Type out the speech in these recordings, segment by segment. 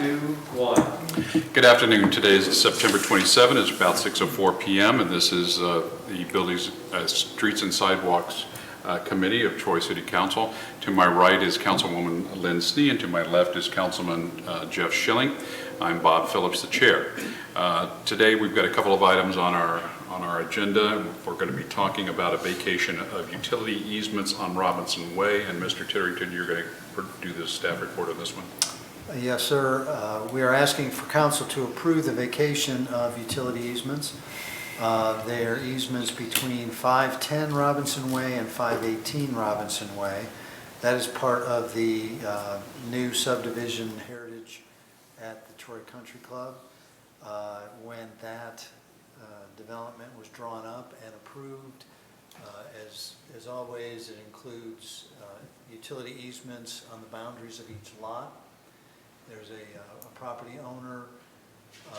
2, 1. Good afternoon. Today is September 27. It's about 6:04 p.m. and this is the Buildings, Streets and Sidewalks Committee of Troy City Council. To my right is Councilwoman Lynn Snee, and to my left is Councilman Jeff Schilling. I'm Bob Phillips, the chair. Today we've got a couple of items on our agenda. We're going to be talking about a vacation of utility easements on Robinson Way, and Mr. Titterington, you're going to do the staff report on this one. Yes, sir. We are asking for council to approve the vacation of utility easements. They are easements between 510 Robinson Way and 518 Robinson Way. That is part of the new subdivision heritage at the Troy Country Club. When that development was drawn up and approved, as always, it includes utility easements on the boundaries of each lot. There's a property owner, I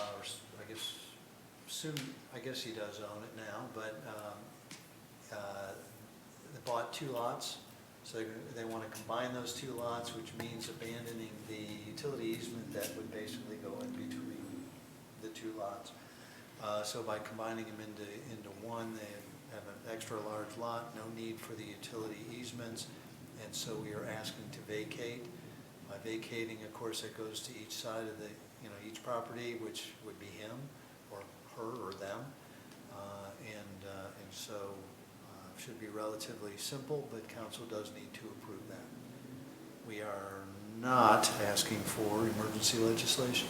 guess he does own it now, but they bought 2 lots, so they want to combine those 2 lots, which means abandoning the utility easement that would basically go in between the 2 lots. So by combining them into one, they have an extra large lot, no need for the utility easements, and so we are asking to vacate. By vacating, of course, it goes to each side of each property, which would be him or her or them, and so should be relatively simple, but council does need to approve that. We are not asking for emergency legislation.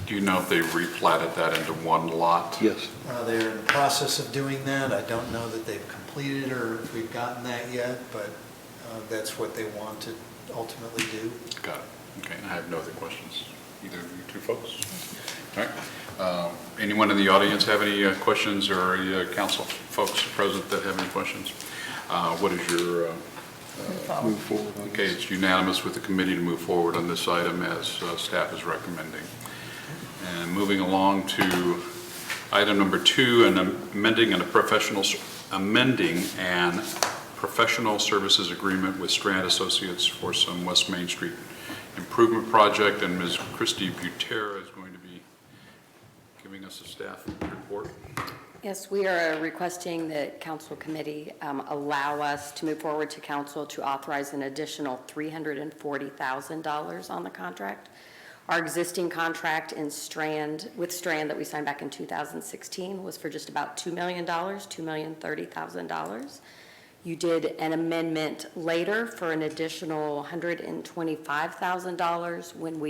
Do you know if they replatted that into one lot? Yes. They're in the process of doing that. I don't know that they've completed or if we've gotten that yet, but that's what they want to ultimately do. Got it. Okay, I have no other questions. Either of you 2 folks? All right. Anyone in the audience have any questions, or any council folks present that have any questions? What is your... Move forward. Okay, it's unanimous with the committee to move forward on this item as staff is recommending. And moving along to item number 2, and amending and professional services agreement with Strand Associates for some West Main Street improvement project, and Ms. Christy Butera is going to be giving us a staff report. Yes, we are requesting that council committee allow us to move forward to council to authorize an additional $340,000 on the contract. Our existing contract with Strand that we signed back in 2016 was for just about $2 million, $2,030,000. You did an amendment later for an additional $125,000 when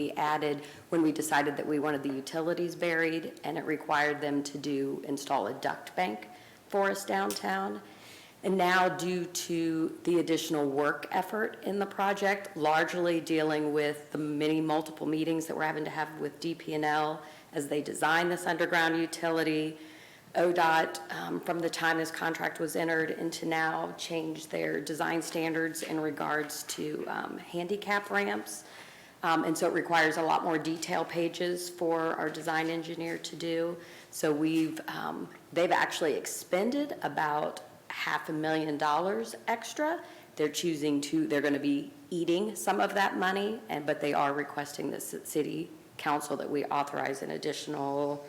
we decided that we wanted the utilities buried, and it required them to install a duct bank for us downtown. And now, due to the additional work effort in the project, largely dealing with the multiple meetings that we're having to have with DP&L as they design this underground utility, ODOT, from the time this contract was entered into now, changed their design standards in regards to handicap ramps. And so it requires a lot more detail pages for our design engineer to do. So they've actually expended about $500,000 extra. They're going to be eating some of that money, but they are requesting the city council that we authorize an additional,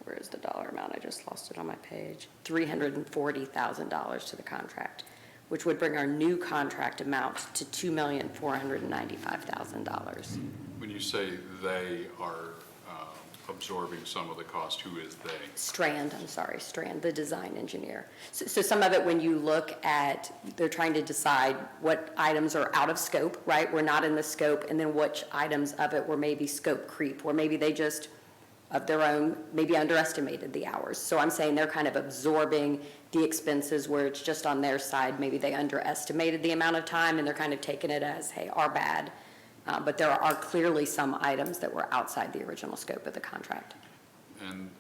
where is the dollar amount? I just lost it on my page. $340,000 to the contract, which would bring our new contract amount to $2,495,000. When you say they are absorbing some of the cost, who is they? Strand, the design engineer. So some of it, when you look at, they're trying to decide what items are out of scope, right? We're not in the scope, and then which items of it were maybe scope creep, or maybe they just, of their own, maybe underestimated the hours. So I'm saying they're kind of absorbing the expenses where it's just on their side. Maybe they underestimated the amount of time, and they're kind of taking it as, hey, our bad. But there are clearly some items that were outside the original scope of the contract. And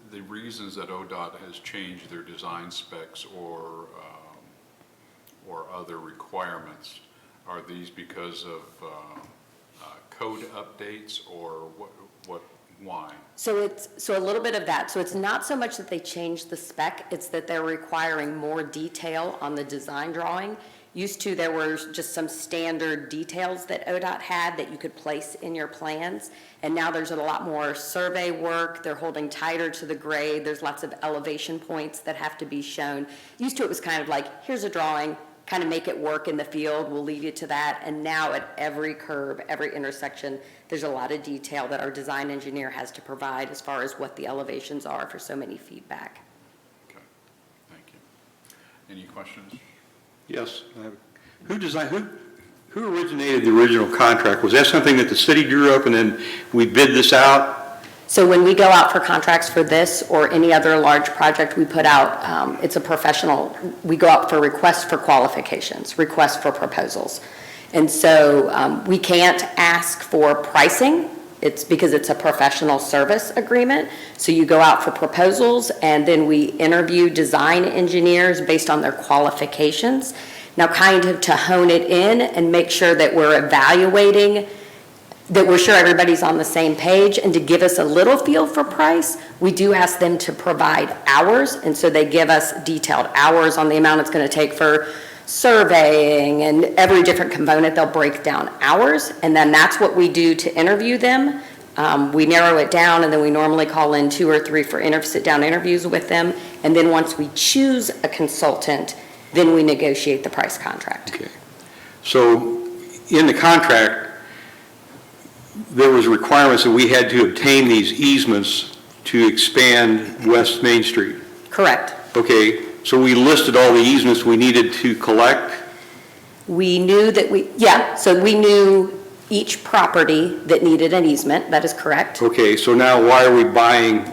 the reasons that ODOT has changed their design specs or other requirements, are these because of code updates, or why? So a little bit of that. So it's not so much that they changed the spec, it's that they're requiring more detail on the design drawing. Used to, there were just some standard details that ODOT had that you could place in your plans, and now there's a lot more survey work. They're holding tighter to the grade. There's lots of elevation points that have to be shown. Used to, it was kind of like, here's a drawing, kind of make it work in the field, we'll leave you to that. And now at every curve, every intersection, there's a lot of detail that our design engineer has to provide as far as what the elevations are for so many feet back. Okay, thank you. Any questions? Yes. Who originated the original contract? Was that something that the city drew up and then we bid this out? So when we go out for contracts for this or any other large project we put out, it's a professional, we go out for requests for qualifications, requests for proposals. And so we can't ask for pricing. It's because it's a professional service agreement. So you go out for proposals and then we interview design engineers based on their qualifications. Now kind of to hone it in and make sure that we're evaluating, that we're sure everybody's on the same page, and to give us a little feel for price, we do ask them to provide hours, and so they give us detailed hours on the amount it's going to take for surveying and every different component. They'll break down hours, and then that's what we do to interview them. We narrow it down, and then we normally call in 2 or 3 for sit-down interviews with them, and then once we choose a consultant, then we negotiate the price contract. Okay. So in the contract, there was requirements that we had to obtain these easements to expand West Main Street. Correct. Okay, so we listed all the easements we needed to collect. We knew that so we knew each property that needed an easement. That is correct. Okay, so now why are we buying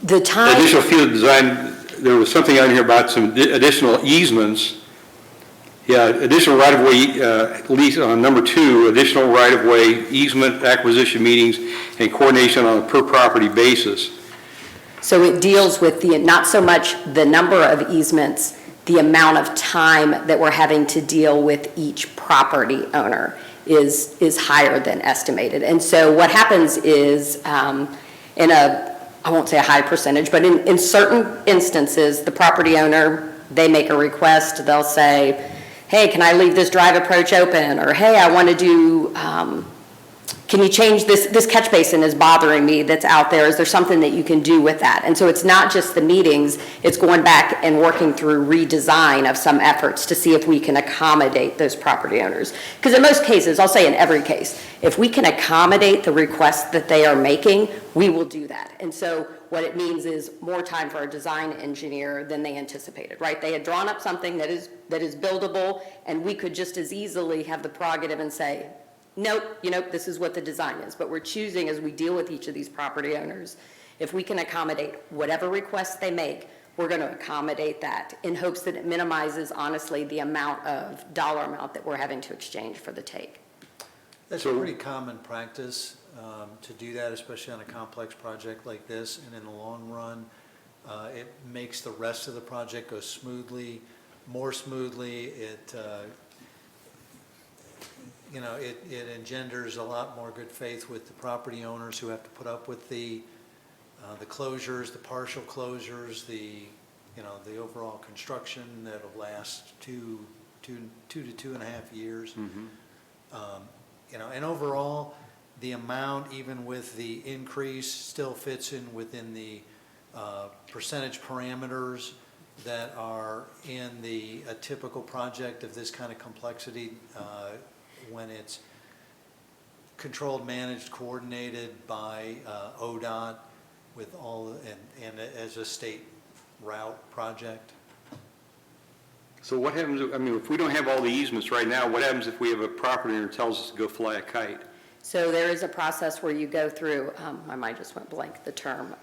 The time. additional field design? There was something on here about some additional easements. Yeah, additional right-of-way, lease on number 2, additional right-of-way easement acquisition meetings and coordination on a per-property basis. So it deals with not so much the number of easements, the amount of time that we're having to deal with each property owner is higher than estimated. And so what happens is I won't say a high percentage, but in certain instances, the property owner, they make a request, they'll say, hey, can I leave this drive approach open? Or, hey, I want to do, can you change this catch basin is bothering me that's out there. Is there something that you can do with that? And so it's not just the meetings, it's going back and working through redesign of some efforts to see if we can accommodate those property owners. Because in most cases, I'll say in every case, if we can accommodate the requests that they are making, we will do that. And so what it means is more time for a design engineer than they anticipated, right? They had drawn up something that is buildable, and we could just as easily have the prerogative and say, nope, this is what the design is. But we're choosing as we deal with each of these property owners, if we can accommodate whatever requests they make, we're going to accommodate that in hopes that it minimizes, honestly, the dollar amount that we're having to exchange for the take. That's a pretty common practice to do that, especially on a complex project like this. And in the long run, it makes the rest of the project go more smoothly. It engenders a lot more good faith with the property owners who have to put up with the closures, the partial closures, the overall construction that'll last 2 to 2.5 years. Mm-hmm. And overall, the amount, even with the increase, still fits within the percentage parameters that are in a typical project of this kind of complexity when it's controlled, managed, coordinated by ODOT with and as a state route project. So what happens, if we don't have all the easements right now, what happens if we have a property owner who tells us to go fly a kite? So there is a process where you go through, my mind just went blank, the term.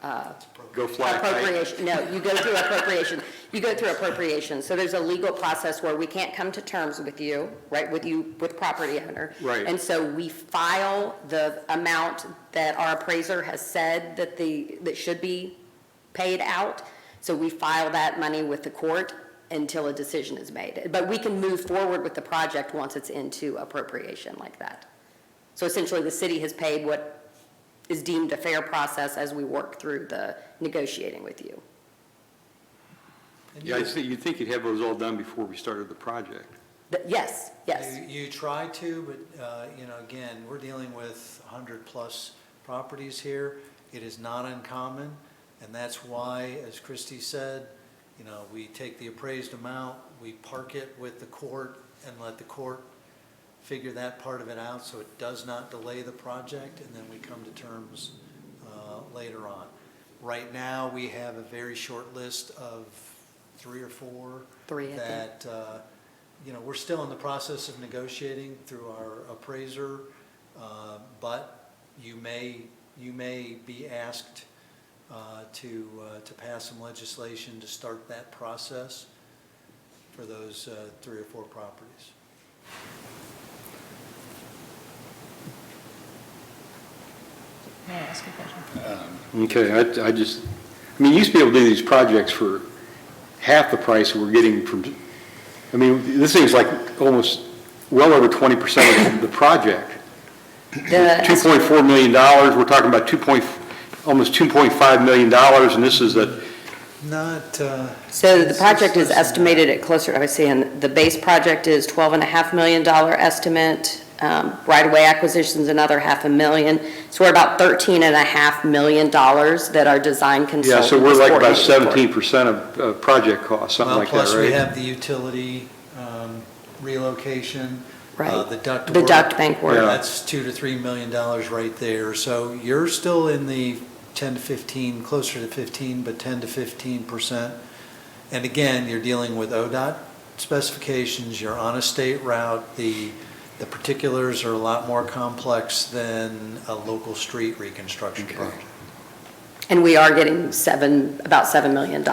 Go fly a kite? Appropriation. No, you go through appropriation. You go through appropriation. So there's a legal process where we can't come to terms with you, right, with property owner. Right. And so we file the amount that our appraiser has said that should be paid out. So we file that money with the court until a decision is made. But we can move forward with the project once it's into appropriation like that. So essentially, the city has paid what is deemed a fair process as we work through the negotiating with you. And Yeah, you'd think you'd have those all done before we started the project. Yes, yes. You try to, but, again, we're dealing with 100-plus properties here. It is not uncommon, and that's why, as Christie said, we take the appraised amount, we park it with the court, and let the court figure that part of it out so it does not delay the project, and then we come to terms later on. Right now, we have a very short list of 3 or 4 Three, I think. that, we're still in the process of negotiating through our appraiser, but you may be asked to pass some legislation to start that process for those 3 or 4 properties. May I ask a question? Okay, you used to be able to do these projects for half the price that we're getting from, this thing's like almost well over 20% of the project. $2.4 million, we're talking about almost $2.5 million, and this is Not. So the project is estimated at closer, I was saying, the base project is $12.5 million estimate. Right-of-way acquisition's another $500,000. So we're about $13.5 million that our design consultant. Yeah, so we're is like about coordinating for. 17% of project cost, something like that, right? Plus we have the utility relocation. Right. The duct The work. duct bank work. Yeah. That's $2 to $3 million right there. So you're still in the 10 to 15, closer to 15, but 10 to 15%. And again, you're dealing with ODOT specifications, you're on a state route, the particulars are a lot more complex than a local street reconstruction Okay. project. And we are getting about $7 million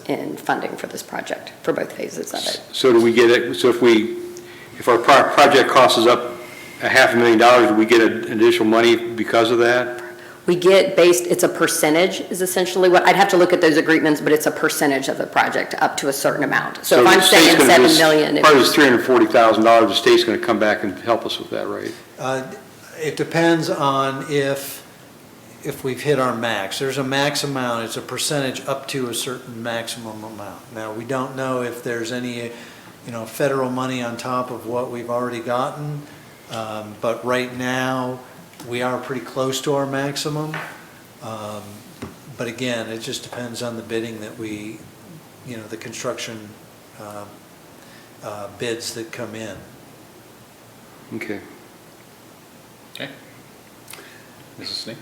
in funding for this project, for both phases of it. So do we get it, so if our project cost is up $500,000, do we get additional money because of that? We get it's a percentage is essentially what, I'd have to look at those agreements, but it's a percentage of the project up to a certain amount. So if the I'm state's saying gonna $7 million. Part of this $340,000, the state's going to come back and help us with that, right? It depends on if we've hit our max. There's a max amount, it's a percentage up to a certain maximum amount. Now, we don't know if there's any, federal money on top of what we've already gotten, but right now, we are pretty close to our maximum. But again, it just depends on the bidding that the construction bids that come in. Okay. Okay. Mrs. Snee?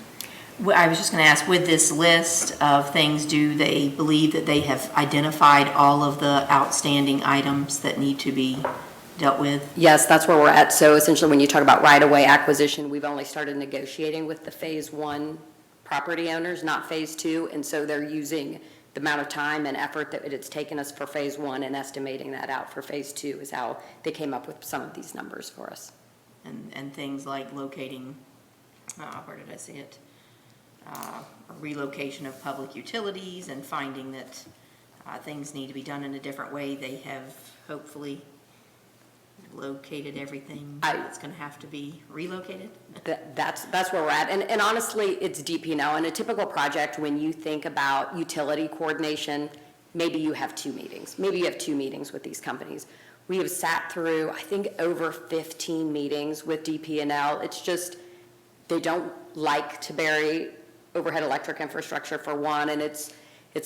Well, I was just going to ask, with this list of things, do they believe that they have identified all of the outstanding items that need to be dealt with? Yes, that's where we're at. So essentially, when you talk about right-of-way acquisition, we've only started negotiating with the Phase 1 property owners, not Phase 2, and so they're using the amount of time and effort that it's taken us for Phase 1 and estimating that out for Phase 2 is how they came up with some of these numbers for us. And things like locating, where did I see it? A relocation of public utilities and finding that things need to be done in a different way. They have hopefully located everything that's going to have to be relocated. That's where we're at. And honestly, it's DP&L. In a typical project, when you think about utility coordination, maybe you have 2 meetings. Maybe you have 2 meetings with these companies. We have sat through, I think, over 15 meetings with DP&L. It's just, they don't like to bury overhead electric infrastructure for one, and it's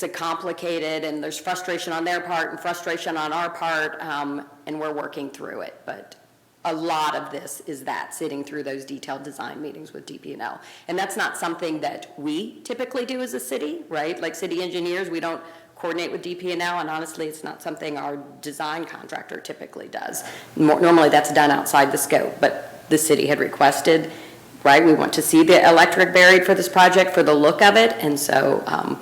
a complicated, and there's frustration on their part and frustration on our part, and we're working through it. But a lot of this is that, sitting through those detailed design meetings with DP&L. And that's not something that we typically do as a city, right? Like city engineers, we don't coordinate with DP&L, and honestly, it's not something our design contractor typically does. Normally, that's done outside the scope, but the city had requested, right? We want to see the electric buried for this project for the look of it, and so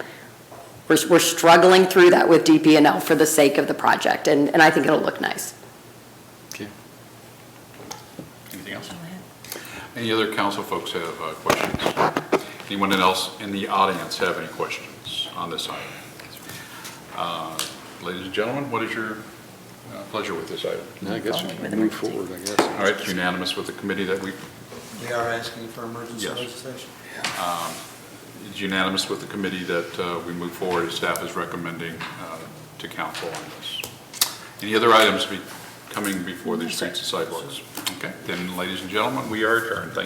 we're struggling through that with DP&L for the sake of the project, and I think it'll look nice. Okay. Anything else? Any other council folks have questions? Anyone else in the audience have any questions on this item? Ladies and gentlemen, what is your pleasure with this item? I guess we can move forward, I guess. All right, it's unanimous with the committee that we, We are asking for emergency Yes. legislation. it's unanimous with the committee that we move forward, as staff is recommending to to council on this. Any other items coming before the Streets and Sidewalks? Okay, then, ladies and gentlemen, we are adjourned. Thank you.